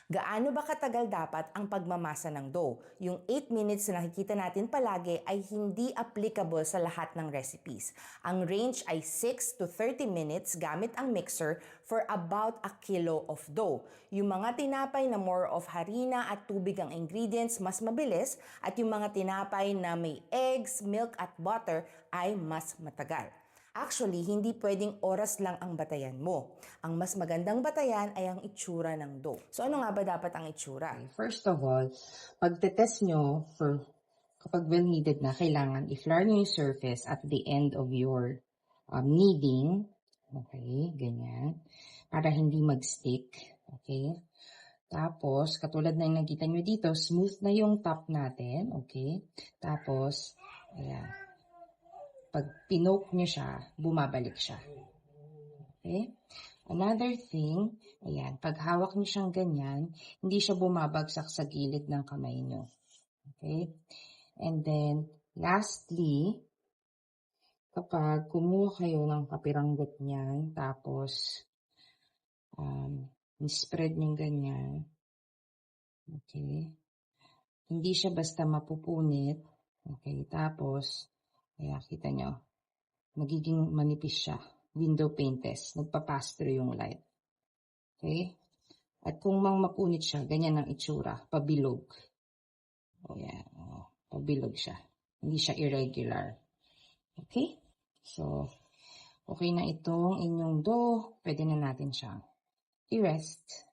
Gaano ba katagal dapat ang pagmamasa ng dough? Yung 8 minutes na nakikita natin palagi ay hindi applicable sa lahat ng recipes. Ang range ay 6 to 30 minutes gamit ang mixer for about a kilo of dough. Yung mga tinapay na more of harina at tubig ang ingredients mas mabilis at yung mga tinapay na may eggs, milk at butter ay mas matagal. Actually, hindi pwedeng oras lang ang batayan mo. Ang mas magandang batayan ay ang itsura ng dough. So ano nga ba dapat ang itsura? First of all, pagtetest nyo for kapag well kneaded na, kailangan i-flour nyo yung surface at the end of your kneading. Okay, ganyan. Para hindi mag-stick. Okay. Tapos, katulad na yung nakita nyo dito, smooth na yung top natin. Okay. Tapos, ayan. Pag pinoke nyo siya, bumabalik siya. Okay? Another thing, ayan, pag hawak nyo siyang ganyan, hindi siya bumabagsak sa gilid ng kamay nyo. Okay? And then, lastly, kapag kumuha kayo ng kapiranggot niyan, tapos, spread nyo ganyan, okay? Hindi siya basta mapupunit, okay? Tapos, kaya kita nyo, magiging manipis siya. Window pane test. Nagpa-pass through yung light. Okay? At kung mapunit siya, ganyan ang itsura. Pabilog. O yan. O, pabilog siya. Hindi siya irregular. Okay? So, okay na itong inyong dough. Pwede na natin siyang i-rest.